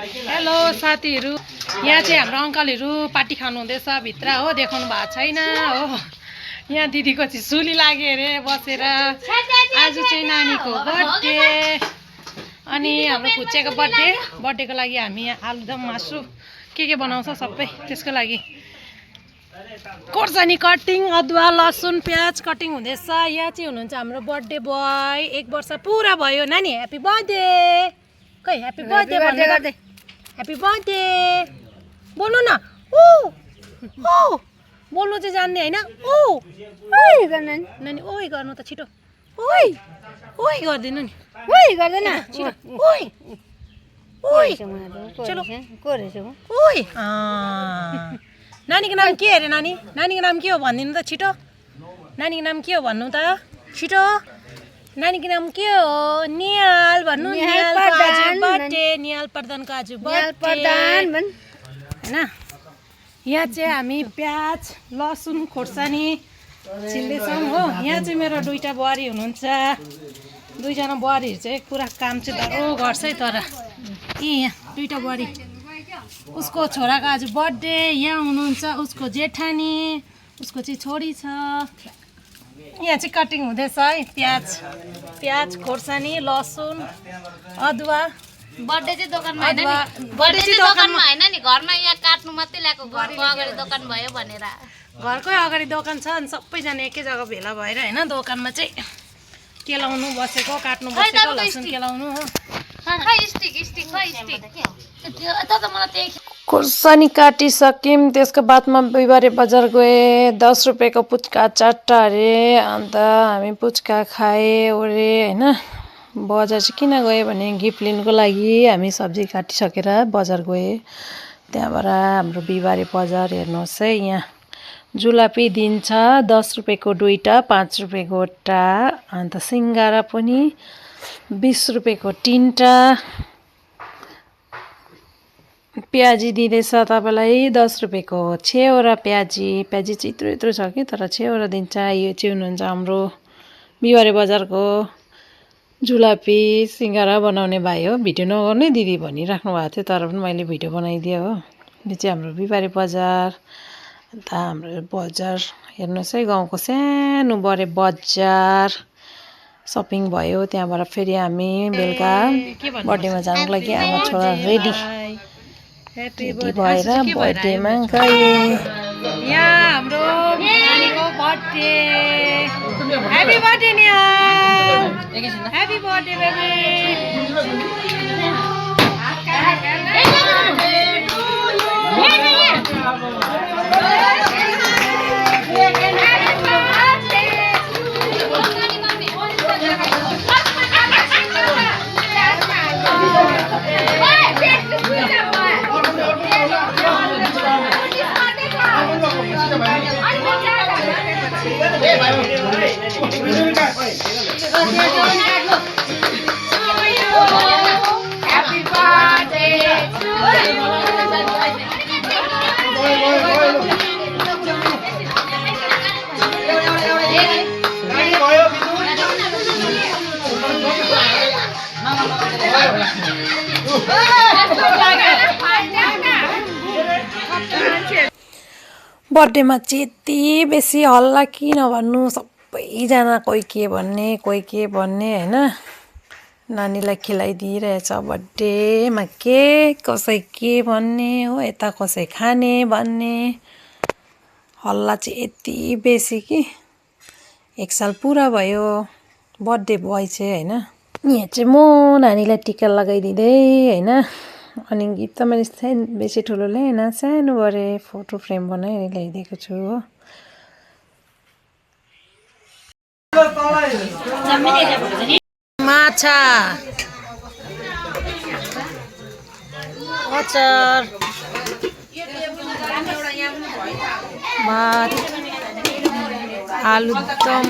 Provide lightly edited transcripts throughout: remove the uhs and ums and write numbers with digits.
Hello साथीहरू, यहाँ चाहिँ हाम्रो अङ्कलहरू पार्टी खानु हुँदैछ भित्र हो, देखाउनु भएको छैन हो। यहाँ दिदीको चाहिँ सुली लाग्यो अरे बसेर। आज चाहिँ नानीको बर्थडे अनि हाम्रो खुच्चेको बर्थडेको लागि हामी यहाँ आलुदम मासु के बनाउँछ सबै त्यसको लागि खोर्सानी कटिङ, अदुवा लसुन प्याज कटिङ हुँदैछ। यहाँ चाहिँ हुनुहुन्छ हाम्रो बर्थडे बोय, 1 वर्ष पुरा भयो। नानी ह्यापी बर्थडे। खै ह्यापी बर्थडे भन्दै गर्दै ह्यापी बर्थडे बोल्नु न। ओ ओ बोल्नु चाहिँ जान्ने हैन। ओ ओइ गर्न नानी, ओइ गर्नु त छिटो। ओइ ओइ गर्दिनु नि। ओइ गर्दैन छिटो। ओइ ओइ चलो ओइ। नानीको नाम के अरे? नानीको नाम के हो भनिदिनु त छिटो। नानीको नाम के हो भन्नु त छिटो। नानीको नाम के हो? निहाल भन्नु। निहालको आज बर्थडे, निहाल प्रधानको आज बर्थडे हैन। यहाँ चाहिँ हामी प्याज लसुन खोर्सानी छिल्दैछौँ हो। यहाँ चाहिँ मेरो 2टा बुहारी हुनुहुन्छ। 2जना बुहारीहरू चाहिँ पुरा काम चाहिँ डह्रो गर्छ है। तर यहाँ 2टा बुहारी, उसको छोराको आज बर्थडे। यहाँ हुनुहुन्छ उसको जेठानी, उसको चाहिँ छोरी छ। यहाँ चाहिँ कटिङ हुँदैछ है। प्याज खोर्सानी लसुन अदुवा। बर्थडे चाहिँ दोकानमा हैन नि, बर्थडे चाहिँ दोकानमा हैन नि, घरमा यहाँ काट्नु मात्रै ल्याएको। घरको अगाडि दोकान भयो भनेर घरकै अगाडि दोकान छ अनि सबैजना एकै जग्गा भेला भएर हैन दोकानमा चाहिँ केलाउनु बसेको, काट्नु बसेको, लसुन केलाउनु हो। खोर्सानी काटिसक्यौँ। त्यसको बादमा बिहिबारे बजार गएँ। 10 रुपियाँको पुच्का 4टा अरे। अन्त हामी पुच्का खाए ओरे हैन। बजार चाहिँ किन गएँ भने गिफ्ट लिनुको लागि हामी सब्जी काटिसकेर बजार गएँ। त्यहाँबाट हाम्रो बिहिबारे बजार हेर्नुहोस् है। यहाँ जुलापी दिन्छ 10 रुपियाँको 2टा, 5 रुपियाँको 1टा। अन्त सिङ्गारा पनि 20 रुपियाँको 3टा। प्याजी दिँदैछ तपाईँलाई 10 रुपियाँको 6वटा प्याजी। प्याजी चाहिँ यत्रो छ कि तर 6वटा दिन्छ। यो चाहिँ हुनुहुन्छ हाम्रो बिहिबारे बजारको जुलापी सिङ्गारा बनाउने भाइ हो। भिडियो नगर्नै दिदी भनिराख्नु भएको थियो, तर पनि मैले भिडियो बनाइदिएँ हो। यो चाहिँ हाम्रो बिहिबारे बजार। अन्त हाम्रो बजार हेर्नुहोस् है, गाउँको सानो बडे बजार सपिङ भयो। त्यहाँबाट फेरि हामी बेलुका बर्थडेमा जानुको लागि आमा छोरा रेडी भएर बर्थडेमा गए। यहाँ हाम्रो नानीको बर्थडे। ह्यापी बर्थडे निहाल, ह्यापी बर्थडे बेबी। बर्थडेमा चाहिँ यति बेसी हल्ला किन भन्नु। सबैजना कोही के भन्ने होइन। नानीलाई खिलाइदिइरहेछ बर्थडेमा के कसै के भन्ने हो, यता कसै खाने भन्ने। हल्ला चाहिँ यति बेसी कि 1 साल पुरा भयो बर्थडे बोय चाहिँ होइन। यहाँ चाहिँ म नानीलाई टिका लगाइदिँदै होइन। अनि गिफ्ट त मैले बेसी ठुलो ल्याएन, सानो बडे फोटो फ्रेम बनाएर ल्याइदिएको छु हो। माछा अचार भात आलुदम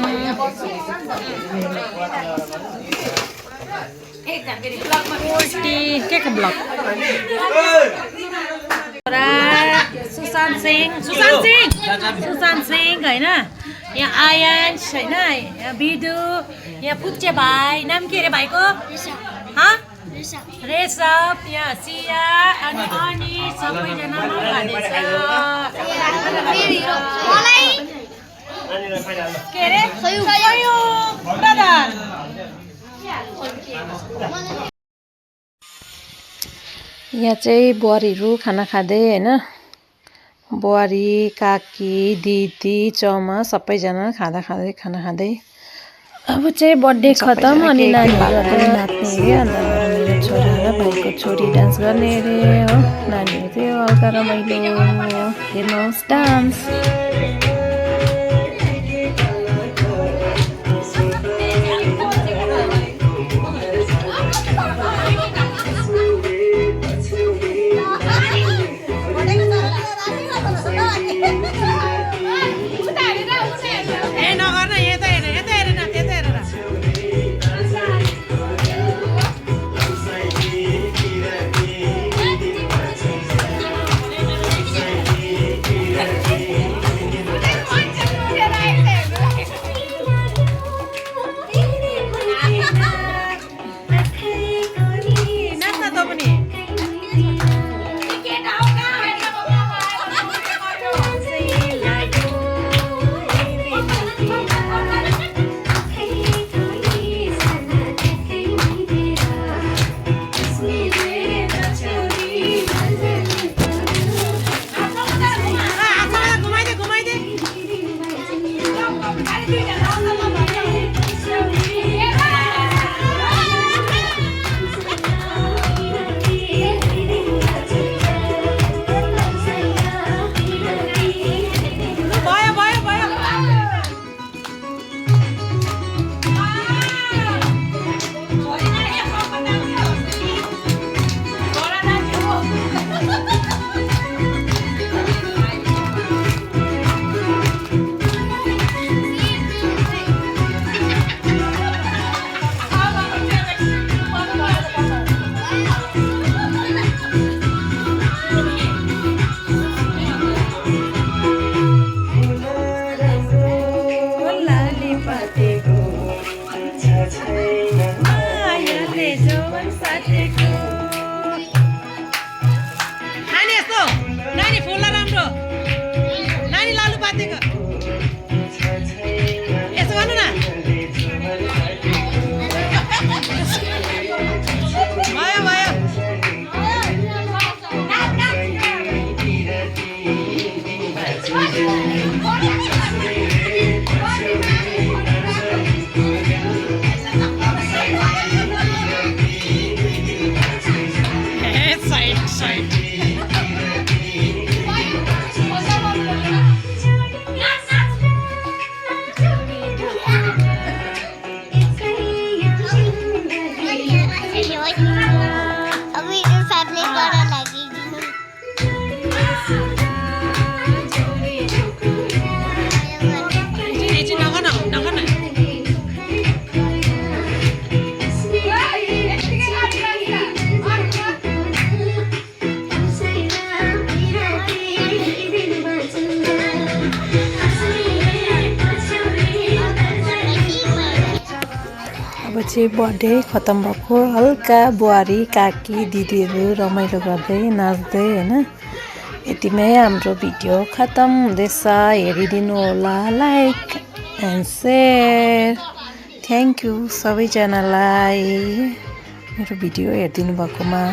पोल्टी के को ब्लग सुशान्त सिंह होइन। यहाँ आयन्स होइन, यहाँ बिदु, यहाँ पुच्चे भाइ। नाम के अरे भाइको? रेसप यहाँ सिया अनि सबैजना खाँदैछ के अरे प्रधान यहाँ चाहिँ बुहारीहरू खाना खाँदै होइन बुहारी काकी दिदी चमा सबैजना खाना खाँदै अब चाहिँ बर्थडे खतम अनि नानीहरू नाच्ने अरे अन्त मेरो छोरा र भाइको छोरी डान्स गर्ने अरे हो नानीहरू चाहिँ हल्का रमाइलो हेर्नुहोस् डान्स चाहिँ बर्थडे खत्म भएको हल्का बुहारी काकी दिदीहरू रमाइलो गर्दै नाच्दै होइन यतिमै हाम्रो भिडियो खत्म हुँदैछ हेरिदिनु होला like and share thank you सबैजनालाई मेरो भिडियो हेरिदिनु भएकोमा